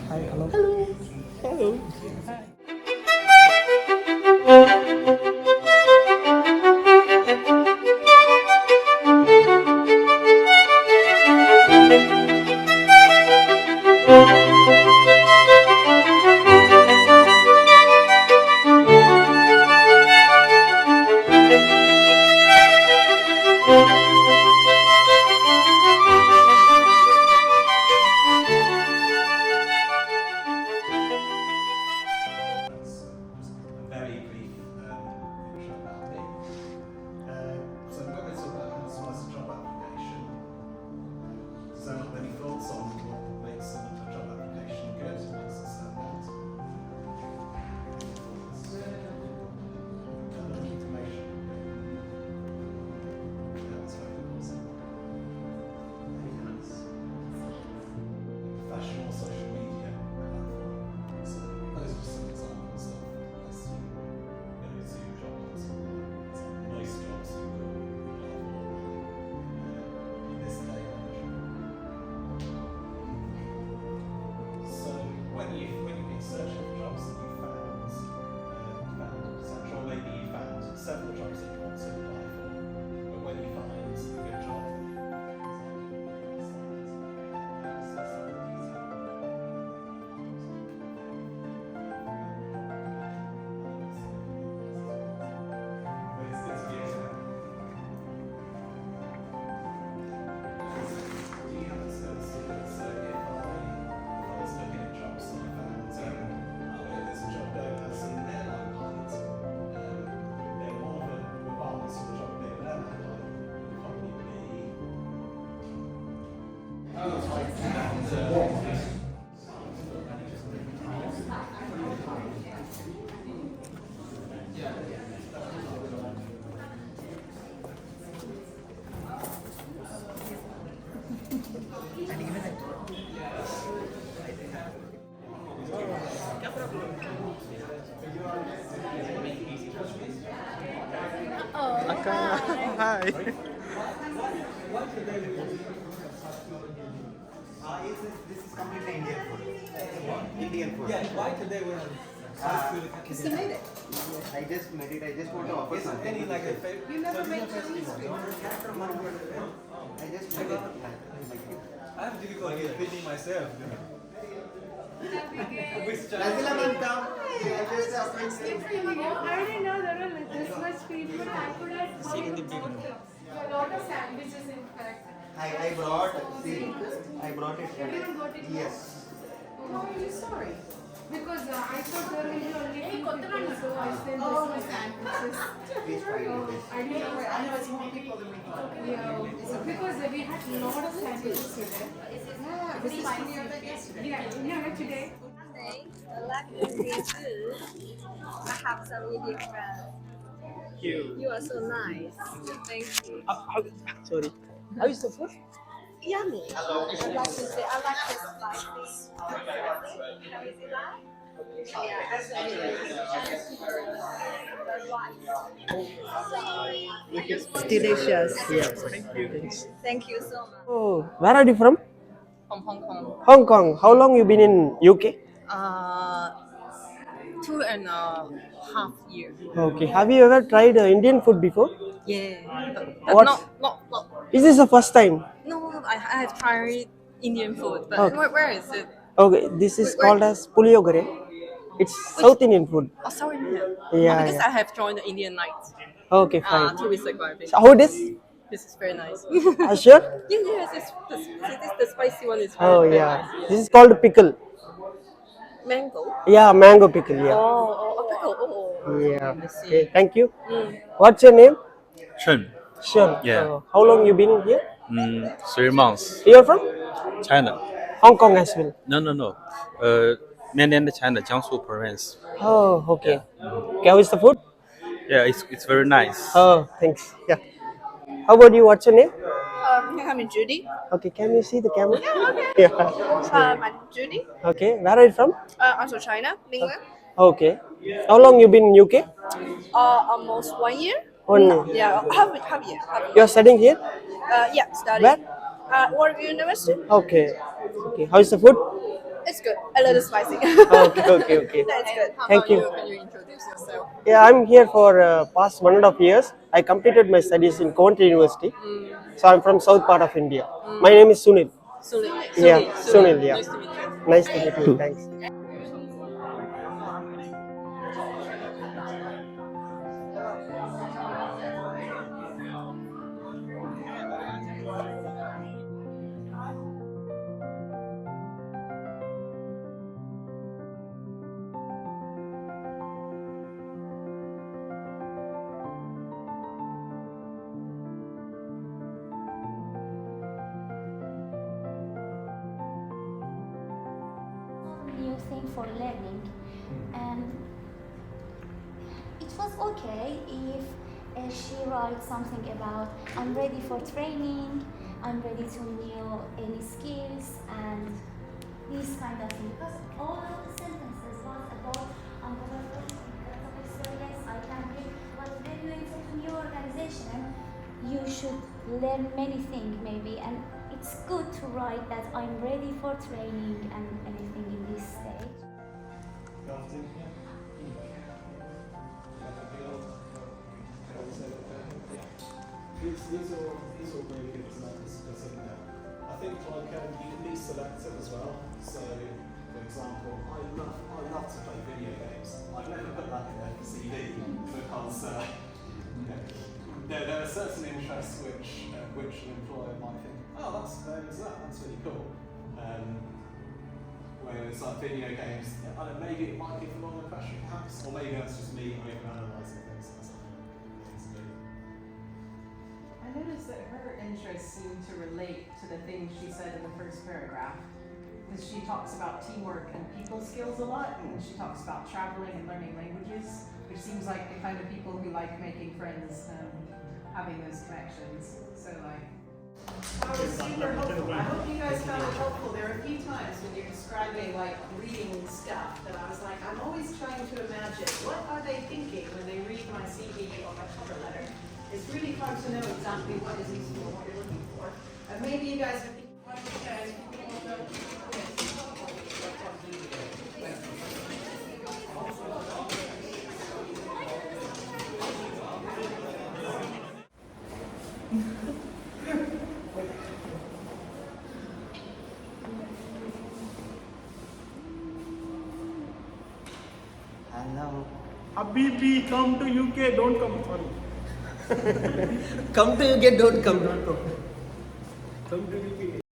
Hi, hello. Hello. Hello. Just a very brief intro about me. So I'm going to talk about how to slice a job application. Does anyone have any thoughts on what makes a job application good? Makes it stand out? Kind of information. That's very awesome. Anything else? Fashion or social media platform. So those are some examples of places you go to job boards. Most jobs you will apply for in this day and age. So when you've been searching for jobs that you found potential, or maybe you found several jobs that you want to apply for, but when you find a good job, but it's good to be aware. Do you have a sense that if I was looking at jobs and I found, there's a job going as an airline pilot, then one of the requirements for the job being an airline pilot would probably be Aka. Hi. This is completely Indian food. Indian food. Yeah, why today we have Just made it. I just made it. I just want to offer is something. any like a favorite? You never make Chinese food. I just made it. I have difficulty feeding myself. Which Nazila ma'am, come. I just I didn't know there were like this much people. I could have a lot of sandwiches in fact. I brought. See, I brought it. Everyone got it? Yes. Oh, I'm really sorry. Because I thought there will be only people, so I sent this much sandwiches. Please try it. I didn't know. I know it's more people than we thought. Yeah, because we had a lot of sandwiches today. Yeah, this is funnier than yesterday. Yeah, not today. I like Indian food. I have some Indian friends. You are so nice. Thank you. Sorry. How is the food? Yummy. I like to say I like the spicy. How is it like? Delicious. Yes. Thank you. Thank you so much. Oh, where are you from? From Hong Kong. Hong Kong. How long you been in UK? 2.5 years. Okay. Have you ever tried Indian food before? Yeah. What? Not. Is this the first time? No, I have tried Indian food, but Okay. where is it? Okay. This is Where- called as puliyogare. It's South Indian food. Oh, sorry, Indian. Yeah, Because yeah. I have joined the Indian night. Okay, fine. 2 weeks ago, I think. So how it is? This is very nice. Are you sure? Yes, the spicy one is very, Oh very yeah. nice. This is called pickle. Mango. Yeah, mango pickle. Yeah. Oh, pickle. Oh. Yeah. I see. Okay. Thank you. Mm. What's your name? Chen, Sean. Yeah. How long you been here? 3 months. You're from China. Hong Kong as well. No. Mainland China, Jiangsu province. Oh, okay. Okay, how is the food? Yeah, it's very nice. Oh, thanks. Yeah. How about you? What's your name? I'm Judy. Okay, can you see the camera? Okay. Yeah. I'm Judy. Okay, where are you from? Also China, England. Okay. How long you been in UK? Almost 1 year. 1 year. Yeah, half year. You're studying here? Yeah, study. Where? Warwick University. Okay. Okay. How is the food? It's good. A little spicy. Okay. That's good. Thank you. Can you introduce yourself? Yeah, I'm here for past 1.5 years. I completed my studies in Coventry University. So I'm from south part of India. My name is Sunil. Sunil. Yeah, Sunil. Yeah. Nice to meet you. Nice to meet you. Thanks. New thing for learning, and it was okay if she writes something about I'm ready for training, I'm ready to know any skills and this kind of thing, because all of the sentences was about I'm gonna so yes I can read, but when you enter a new organization you should learn many things maybe, and it's good to write that I'm ready for training and anything in this stage. These are all really good to know because I think like you can be selective as well. So, for example, I love to play video games. I've never put that in their CV because there are certain interests which an employer might think, oh, that's really cool. Whereas like video games, maybe it might give the wrong impression perhaps, or maybe that's just me overanalyzing things. I noticed that her interests seem to relate to the things she said in the first paragraph. Because she talks about teamwork and people skills a lot, and she talks about traveling and learning languages, which seems like the kind of people who like making friends and having those connections. So like, I was super helpful. I hope you guys found it helpful. There are a few times when you're describing like reading stuff that I was like, I'm always trying to imagine what are they thinking when they read my CV or my cover letter. It's really hard to know exactly what is useful and what you're looking for. And maybe you guys are thinking, Hello. Habibi, come to UK, don't come. Sorry. Come to UK, don't come. Come to UK.